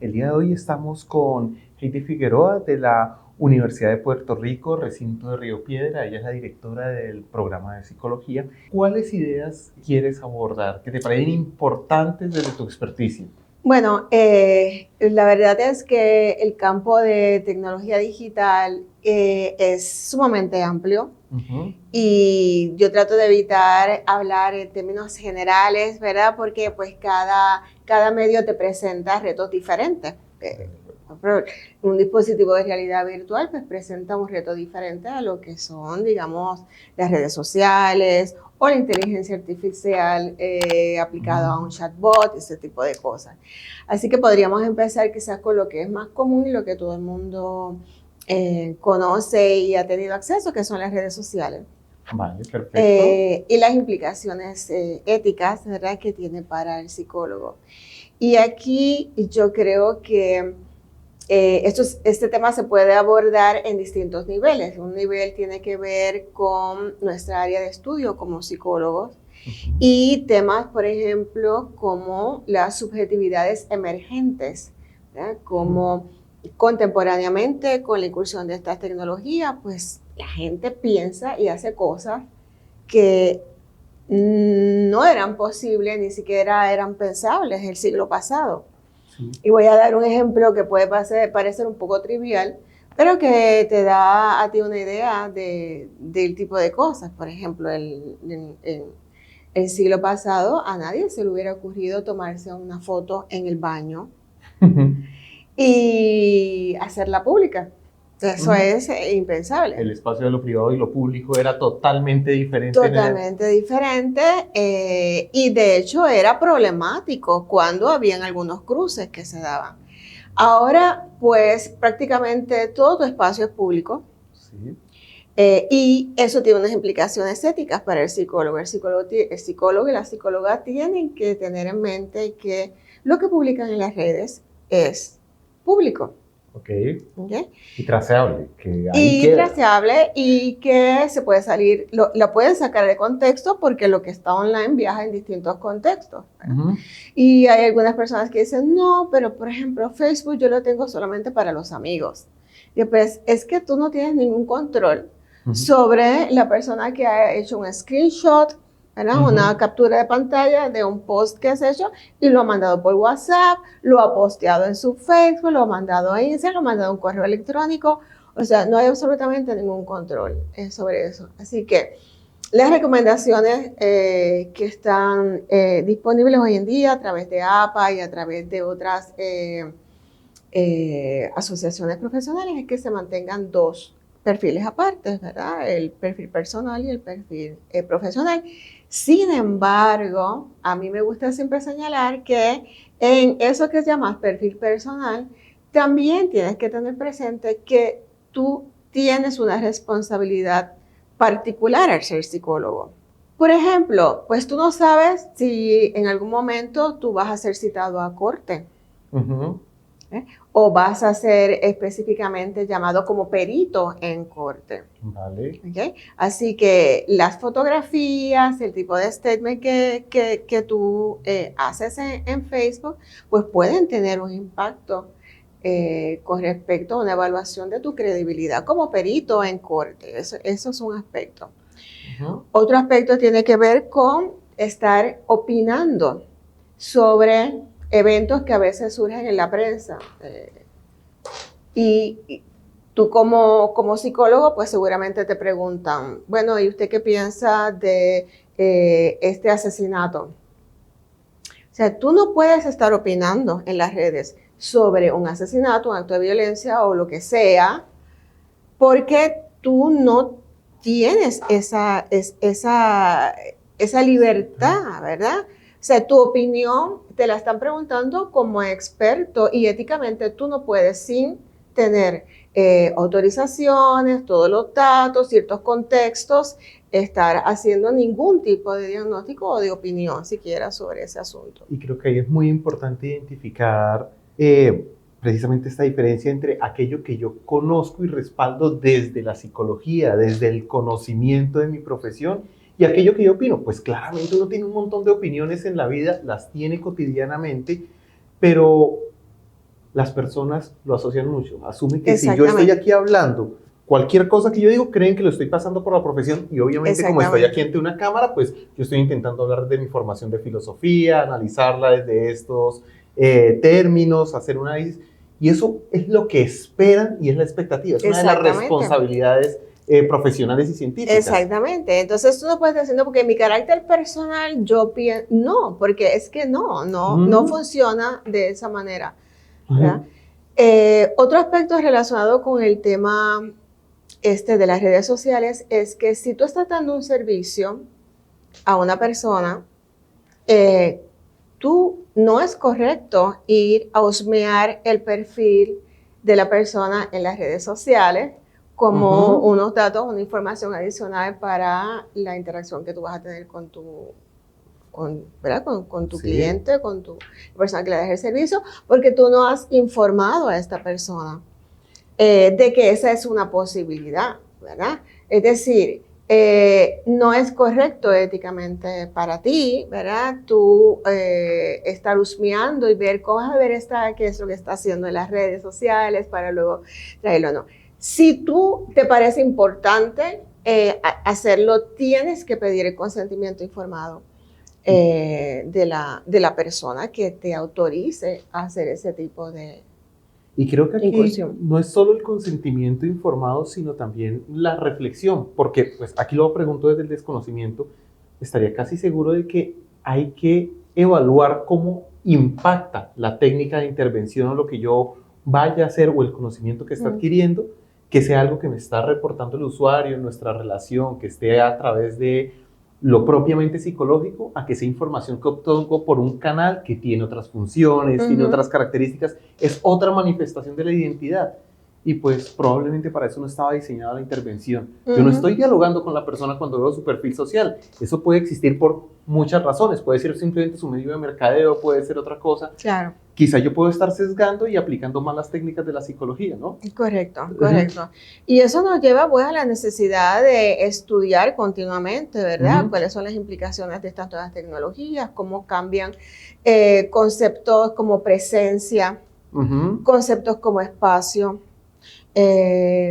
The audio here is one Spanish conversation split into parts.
El día de hoy estamos con Heidi Figueroa de la Universidad de Puerto Rico, recinto de Río Piedra. Ella es la directora del programa de psicología. ¿Cuáles ideas quieres abordar que te parecen importantes desde tu experticia? Bueno, la verdad es que el campo de tecnología digital es sumamente amplio y yo trato de evitar hablar en términos generales, ¿verdad? Porque pues cada medio te presenta retos diferentes. Un dispositivo de realidad virtual pues presenta un reto diferente a lo que son, digamos, las redes sociales o la inteligencia artificial aplicada a un chatbot, ese tipo de cosas. Así que podríamos empezar quizás con lo que es más común y lo que todo el mundo conoce y ha tenido acceso, que son las redes sociales. Vale, perfecto. Y las implicaciones éticas, ¿verdad?, que tiene para el psicólogo. Y aquí yo creo que este tema se puede abordar en distintos niveles. Un nivel tiene que ver con nuestra área de estudio como psicólogos y temas, por ejemplo, como las subjetividades emergentes, ¿verdad? Como contemporáneamente con la incursión de estas tecnologías, pues la gente piensa y hace cosas que no eran posibles, ni siquiera eran pensables el siglo pasado. Y voy a dar un ejemplo que puede parecer un poco trivial, pero que te da a ti una idea del tipo de cosas. Por ejemplo, en el siglo pasado a nadie se le hubiera ocurrido tomarse una foto en el baño y hacerla pública. Eso es impensable. El espacio de lo privado y lo público era totalmente diferente. Totalmente diferente y de hecho era problemático cuando habían algunos cruces que se daban. Ahora, pues prácticamente todo tu espacio es público. Sí. Y eso tiene unas implicaciones éticas para el psicólogo. El psicólogo y la psicóloga tienen que tener en mente que lo que publican en las redes es público. Okay. ¿Okay? Y traceable. Que ahí queda. Traceable y que se puede salir, lo pueden sacar de contexto porque lo que está online viaja en distintos contextos. Y hay algunas personas que dicen, no, pero por ejemplo Facebook yo lo tengo solamente para los amigos. Y pues es que tú no tienes ningún control sobre la persona que ha hecho un screenshot, ¿verdad? Una captura de pantalla de un post que has hecho y lo ha mandado por WhatsApp, lo ha posteado en su Facebook, lo ha mandado a Instagram, lo ha mandado un correo electrónico. O sea, no hay absolutamente ningún control sobre eso. Así que las recomendaciones que están disponibles hoy en día a través de APA y a través de otras asociaciones profesionales es que se mantengan dos perfiles aparte, ¿verdad? El perfil personal y el perfil profesional. Sin embargo, a mí me gusta siempre señalar que en eso que se llama perfil personal, también tienes que tener presente que tú tienes una responsabilidad particular al ser psicólogo. Por ejemplo, pues tú no sabes si en algún momento tú vas a ser citado a corte. O vas a ser específicamente llamado como perito en corte. Vale. ¿Okay? Así que las fotografías, el tipo de statement que tú haces en Facebook, pues pueden tener un impacto con respecto a una evaluación de tu credibilidad como perito en corte. Eso es un aspecto. Otro aspecto tiene que ver con estar opinando sobre eventos que a veces surgen en la prensa. Y tú como psicólogo, pues seguramente te preguntan, bueno, ¿y usted qué piensa de este asesinato? O sea, tú no puedes estar opinando en las redes sobre un asesinato, un acto de violencia o lo que sea, porque tú no tienes esa libertad, ¿verdad? O sea, tu opinión te la están preguntando como experto y éticamente tú no puedes sin tener autorizaciones, todos los datos, ciertos contextos, estar haciendo ningún tipo de diagnóstico o de opinión siquiera sobre ese asunto. Y creo que ahí es muy importante identificar precisamente esta diferencia entre aquello que yo conozco y respaldo desde la psicología, desde el conocimiento de mi profesión, y aquello que yo opino. Pues claramente uno tiene un montón de opiniones en la vida, las tiene cotidianamente, pero las personas lo asocian mucho. Asumen que si yo estoy aquí hablando, cualquier cosa que yo digo, creen que lo estoy pasando por la profesión y obviamente como estoy aquí ante una cámara, pues yo estoy intentando hablar de mi formación de filosofía, analizarla desde estos términos, hacer un análisis. Y eso es lo que esperan y es la expectativa, es una de las responsabilidades profesionales y científicas. Exactamente, entonces tú no puedes decir, no, porque mi carácter personal yo pienso, no, porque es que no funciona de esa manera. Otro aspecto relacionado con el tema de las redes sociales es que si tú estás dando un servicio a una persona, tú no es correcto ir a husmear el perfil de la persona en las redes sociales como unos datos, una información adicional para la interacción que tú vas a tener con tu cliente, con tu persona que le das el servicio, porque tú no has informado a esta persona de que esa es una posibilidad, ¿verdad? Es decir, no es correcto éticamente para ti, ¿verdad? Tú estar husmeando y ver cómo vas a ver qué es lo que está haciendo en las redes sociales para luego traerlo o no. Si tú te parece importante hacerlo, tienes que pedir el consentimiento informado de la persona que te autorice a hacer ese tipo de y creo que aquí no es solo el consentimiento informado, sino también la reflexión, porque pues aquí lo pregunto desde el desconocimiento, estaría casi seguro de que hay que evaluar cómo impacta la técnica de intervención o lo que yo vaya a hacer o el conocimiento que está adquiriendo, que sea algo que me está reportando el usuario en nuestra relación, que esté a través de lo propiamente psicológico, a que sea información que obtengo por un canal que tiene otras funciones, tiene otras características, es otra manifestación de la identidad. Y pues probablemente para eso no estaba diseñada la intervención. Yo no estoy dialogando con la persona cuando veo su perfil social. Eso puede existir por muchas razones. Puede ser simplemente su medio de mercadeo, puede ser otra cosa. Claro. Quizá yo puedo estar sesgando y aplicando malas técnicas de la psicología, ¿no? Correcto, correcto. Y eso nos lleva pues a la necesidad de estudiar continuamente, ¿verdad? Cuáles son las implicaciones de estas nuevas tecnologías, cómo cambian conceptos como presencia, conceptos como espacio.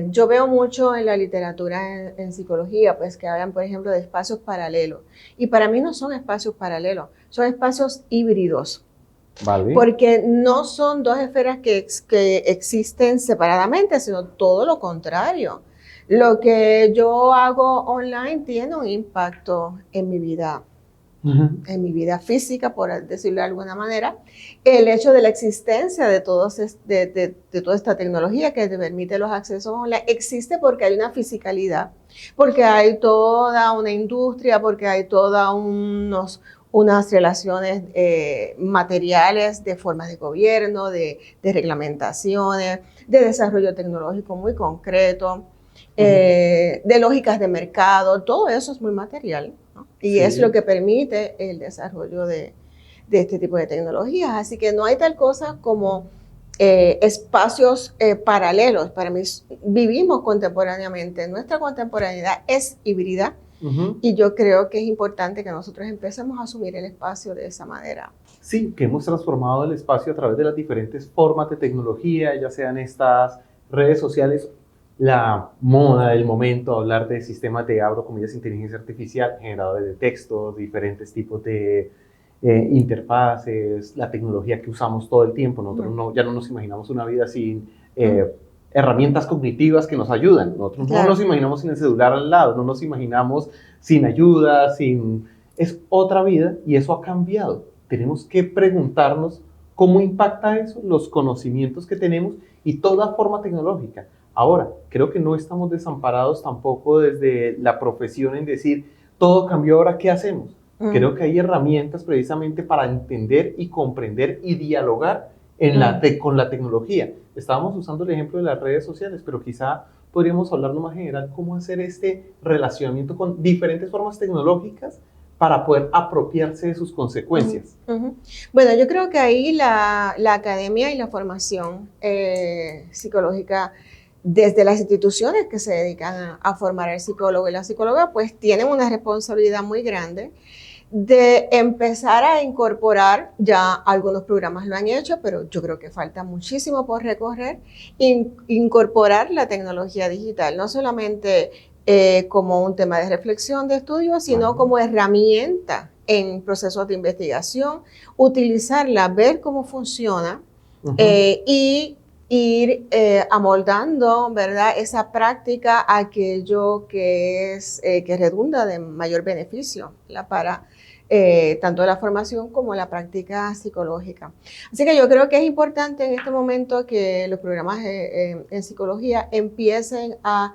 Yo veo mucho en la literatura en psicología, pues que hablan, por ejemplo, de espacios paralelos. Y para mí no son espacios paralelos, son espacios híbridos. Vale. Porque no son dos esferas que existen separadamente, sino todo lo contrario. Lo que yo hago online tiene un impacto en mi vida. En mi vida física, por decirlo de alguna manera. El hecho de la existencia de toda esta tecnología que te permite los accesos online existe porque hay una fisicalidad, porque hay toda una industria, porque hay toda unas relaciones materiales de formas de gobierno, de reglamentaciones, de desarrollo tecnológico muy concreto, de lógicas de mercado, todo eso es muy material, ¿no? Y es lo que permite el desarrollo de este tipo de tecnologías. Así que no hay tal cosa como espacios paralelos. Para mí vivimos contemporáneamente, nuestra contemporaneidad es híbrida. Y yo creo que es importante que nosotros empecemos a asumir el espacio de esa manera. Sí, que hemos transformado el espacio a través de las diferentes formas de tecnología, ya sean estas redes sociales, la moda del momento, hablar de sistemas de, abro comillas, inteligencia artificial, generadores de texto, diferentes tipos de interfaces, la tecnología que usamos todo el tiempo. Nosotros ya no nos imaginamos una vida sin herramientas cognitivas que nos ayudan. Nosotros no nos imaginamos sin el celular al lado, no nos imaginamos sin ayuda, es otra vida y eso ha cambiado. Tenemos que preguntarnos cómo impacta eso, los conocimientos que tenemos y toda forma tecnológica. Ahora, creo que no estamos desamparados tampoco desde la profesión en decir, todo cambió, ahora ¿qué hacemos? Creo que hay herramientas precisamente para entender y comprender y dialogar con la tecnología. Estábamos usando el ejemplo de las redes sociales, pero quizá podríamos hablarlo más general, cómo hacer este relacionamiento con diferentes formas tecnológicas para poder apropiarse de sus consecuencias. Bueno, yo creo que ahí la academia y la formación psicológica desde las instituciones que se dedican a formar al psicólogo y la psicóloga, pues tienen una responsabilidad muy grande de empezar a incorporar, ya algunos programas lo han hecho, pero yo creo que falta muchísimo por recorrer, incorporar la tecnología digital, no solamente como un tema de reflexión, de estudio, sino como herramienta en procesos de investigación, utilizarla, ver cómo funciona y ir amoldando, ¿verdad?, esa práctica a aquello que redunda de mayor beneficio, ¿verdad?, para tanto la formación como la práctica psicológica. Así que yo creo que es importante en este momento que los programas en psicología empiecen a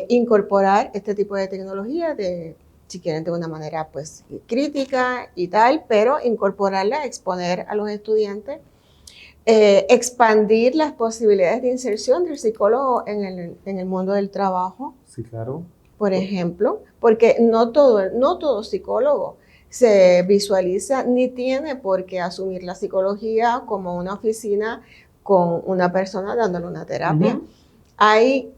incorporar este tipo de tecnología, si quieren de una manera pues crítica y tal, pero incorporarla, exponer a los estudiantes, expandir las posibilidades de inserción del psicólogo en el mundo del trabajo. Sí, claro. Por ejemplo, porque no todo psicólogo se visualiza ni tiene por qué asumir la psicología como una oficina con una persona dándole una terapia. Hay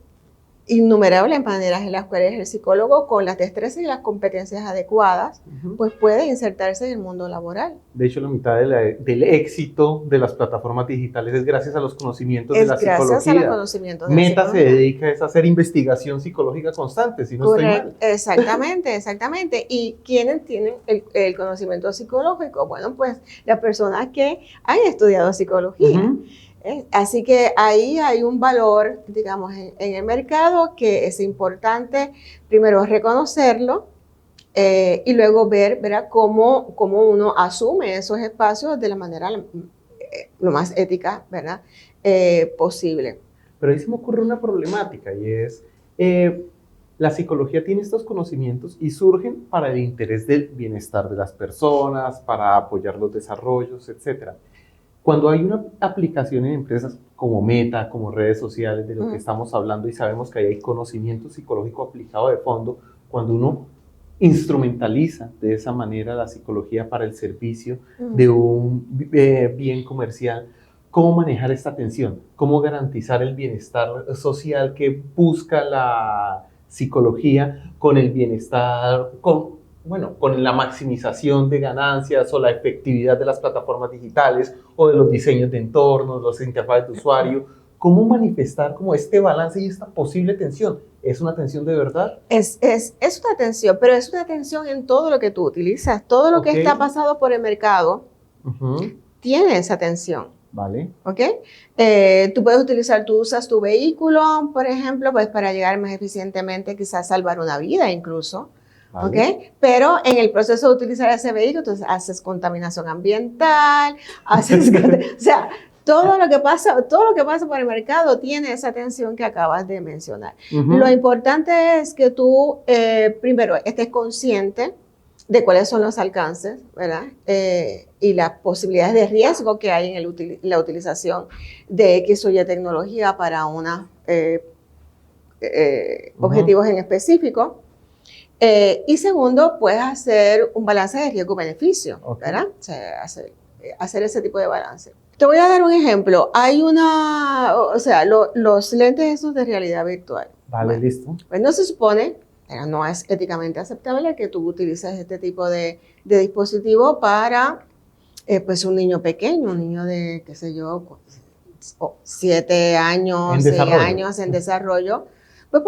innumerables maneras en las cuales el psicólogo, con las destrezas y las competencias adecuadas, pues puede insertarse en el mundo laboral. De hecho, la mitad del éxito de las plataformas digitales es gracias a los conocimientos de la psicología. Gracias a los conocimientos de la Meta psicología. se dedica a hacer investigación psicológica constante, si no estoy mal. Exactamente, exactamente. ¿Y quiénes tienen el conocimiento psicológico? Bueno, pues las personas que han estudiado psicología. Así que ahí hay un valor, digamos, en el mercado que es importante, primero reconocerlo y luego ver cómo uno asume esos espacios de la manera lo más ética, ¿verdad?, posible. Pero ahí se me ocurre una problemática y es, la psicología tiene estos conocimientos y surgen para el interés del bienestar de las personas, para apoyar los desarrollos, etc. Cuando hay una aplicación en empresas como Meta, como redes sociales, de lo que estamos hablando, y sabemos que ahí hay conocimiento psicológico aplicado de fondo, cuando uno instrumentaliza de esa manera la psicología para el servicio de un bien comercial, ¿cómo manejar esta tensión? ¿Cómo garantizar el bienestar social que busca la psicología con el bienestar, con la maximización de ganancias o la efectividad de las plataformas digitales o de los diseños de entornos, los interfaces de usuario? ¿Cómo manifestar como este balance y esta posible tensión? ¿Es una tensión de verdad? Es una tensión, pero es una tensión en todo lo que tú utilizas. Todo lo que está pasado por el mercado tiene esa tensión. Vale. ¿Ok? Tú usas tu vehículo, por ejemplo, pues para llegar más eficientemente, quizás salvar una vida incluso. Vale. ¿Ok? Pero en el proceso de utilizar ese vehículo, entonces haces contaminación ambiental, o sea, todo lo que pasa por el mercado tiene esa tensión que acabas de mencionar. Lo importante es que tú, primero, estés consciente de cuáles son los alcances, ¿verdad? Y las posibilidades de riesgo que hay en la utilización de X o Y tecnología para unos objetivos en específico. Y segundo, puedes hacer un balance de riesgo-beneficio, ¿verdad? O sea, hacer ese tipo de balance. Te voy a dar un ejemplo. Hay los lentes esos de realidad virtual. Vale, listo. Pues no se supone, no es éticamente aceptable que tú utilices este tipo de dispositivo para pues un niño pequeño, un niño de, qué sé yo, 7 años, 6 años en desarrollo. Pues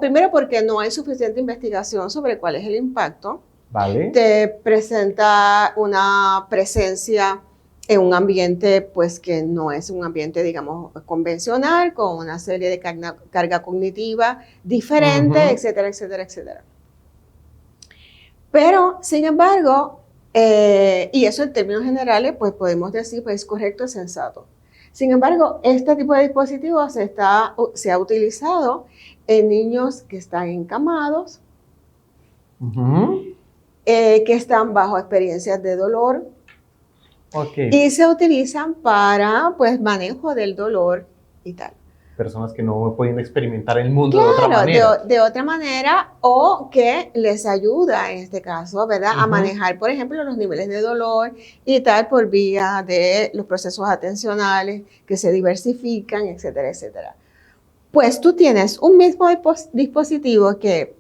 primero porque no hay suficiente investigación sobre cuál es el impacto. Vale. Te presenta una presencia en un ambiente pues que no es un ambiente, digamos, convencional, con una serie de carga cognitiva diferente, etcétera, etcétera, etcétera. Pero, sin embargo, y eso en términos generales, pues podemos decir, pues es correcto, es sensato. Sin embargo, este tipo de dispositivos se ha utilizado en niños que están encamados, que están bajo experiencias de dolor, y se utilizan para pues manejo del dolor y tal. Personas que no pueden experimentar el mundo de otra manera. De otra manera, o que les ayuda en este caso, ¿verdad? A manejar, por ejemplo, los niveles de dolor y tal por vía de los procesos atencionales que se diversifican, etcétera, etcétera. Pues tú tienes un mismo dispositivo que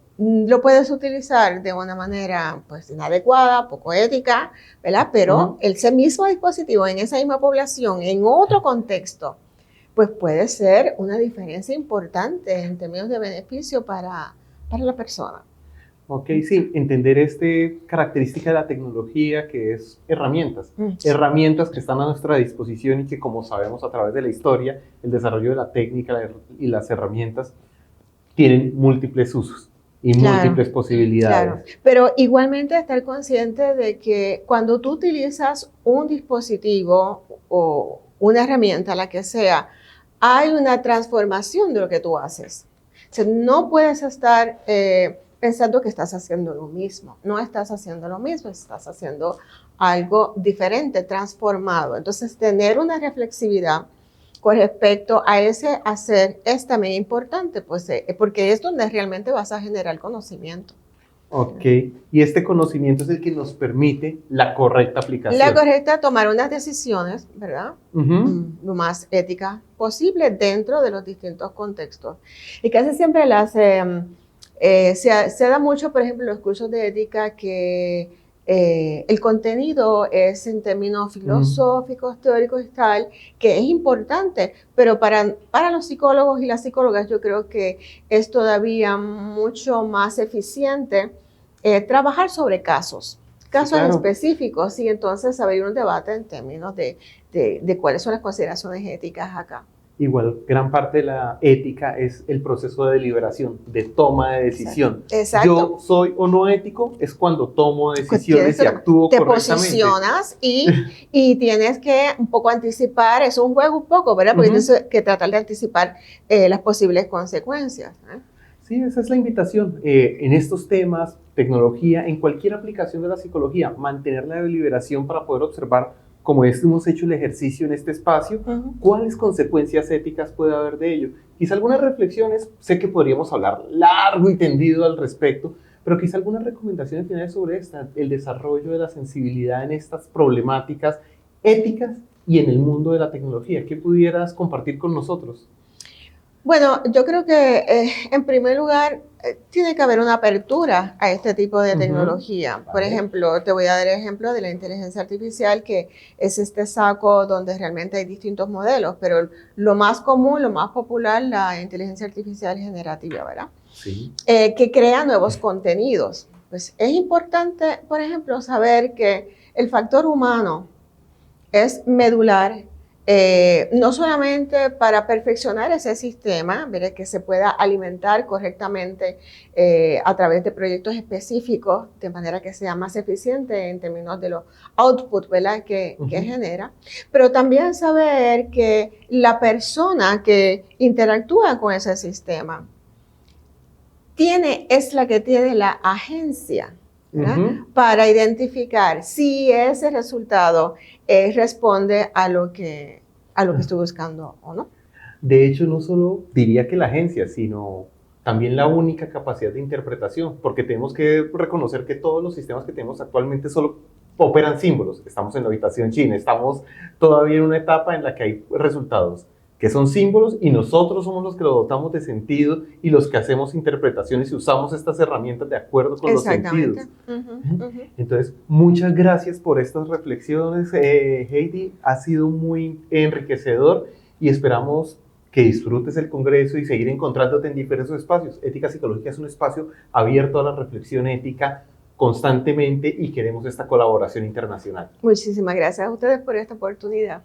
lo puedes utilizar de una manera pues inadecuada, poco ética, ¿verdad? Pero ese mismo dispositivo en esa misma población, en otro contexto, pues puede ser una diferencia importante en términos de beneficio para la persona. Ok, sí, entender característica de la tecnología que es herramientas, herramientas que están a nuestra disposición y que, como sabemos a través de la historia, el desarrollo de la técnica y las herramientas tienen múltiples usos y múltiples posibilidades. Claro, pero igualmente estar consciente de que cuando tú utilizas un dispositivo o una herramienta, la que sea, hay una transformación de lo que tú haces. O sea, no puedes estar pensando que estás haciendo lo mismo. No estás haciendo lo mismo, estás haciendo algo diferente, transformado. Entonces, tener una reflexividad con respecto a ese hacer es también importante, pues, porque es donde realmente vas a generar conocimiento. Ok, y este conocimiento es el que nos permite la correcta aplicación. La correcta, tomar unas decisiones, ¿verdad? Lo más ética posible dentro de los distintos contextos. Y casi siempre se da mucho, por ejemplo, en los cursos de ética que el contenido es en términos filosóficos, teóricos y tal, que es importante, pero para los psicólogos y las psicólogas yo creo que es todavía mucho más eficiente trabajar sobre casos específicos y entonces abrir un debate en términos de cuáles son las consideraciones éticas acá. Igual, gran parte de la ética es el proceso de deliberación, de toma de decisión. Exacto. Yo soy o no ético es cuando tomo decisiones y actúo correctamente. Te posicionas y tienes que un poco anticipar, es un juego un poco, ¿verdad? Porque tienes que tratar de anticipar las posibles consecuencias. Sí, esa es la invitación. En estos temas, tecnología, en cualquier aplicación de la psicología, mantener la deliberación para poder observar, como hemos hecho el ejercicio en este espacio, cuáles consecuencias éticas puede haber de ello. Quizá algunas reflexiones, sé que podríamos hablar largo y tendido al respecto, pero quizá algunas recomendaciones finales sobre el desarrollo de la sensibilidad en estas problemáticas éticas y en el mundo de la tecnología. ¿Qué pudieras compartir con nosotros? Bueno, yo creo que en primer lugar tiene que haber una apertura a este tipo de tecnología. Vale. Por ejemplo, te voy a dar el ejemplo de la inteligencia artificial, que es este saco donde realmente hay distintos modelos, pero lo más común, lo más popular, la inteligencia artificial generativa, ¿verdad? Sí. Que crea nuevos contenidos. Pues es importante, por ejemplo, saber que el factor humano es medular. No solamente para perfeccionar ese sistema, ¿verdad? Que se pueda alimentar correctamente a través de proyectos específicos, de manera que sea más eficiente en términos de los outputs, ¿verdad? Que genera, pero también saber que la persona que interactúa con ese sistema es la que tiene la agencia, para identificar si ese resultado responde a lo que estoy buscando o no. De hecho, no solo diría que la agencia, sino también la única capacidad de interpretación, porque tenemos que reconocer que todos los sistemas que tenemos actualmente solo operan símbolos. Estamos en la habitación china, estamos todavía en una etapa en la que hay resultados que son símbolos y nosotros somos los que lo dotamos de sentido y los que hacemos interpretaciones y usamos estas herramientas de acuerdo con los sentidos. Entonces, muchas gracias por estas reflexiones, Heidi. Ha sido muy enriquecedor y esperamos que disfrutes el Congreso y seguir encontrándote en diversos espacios. Ética Psicológica es un espacio abierto a la reflexión ética constantemente y queremos esta colaboración internacional. Muchísimas gracias a ustedes por esta oportunidad.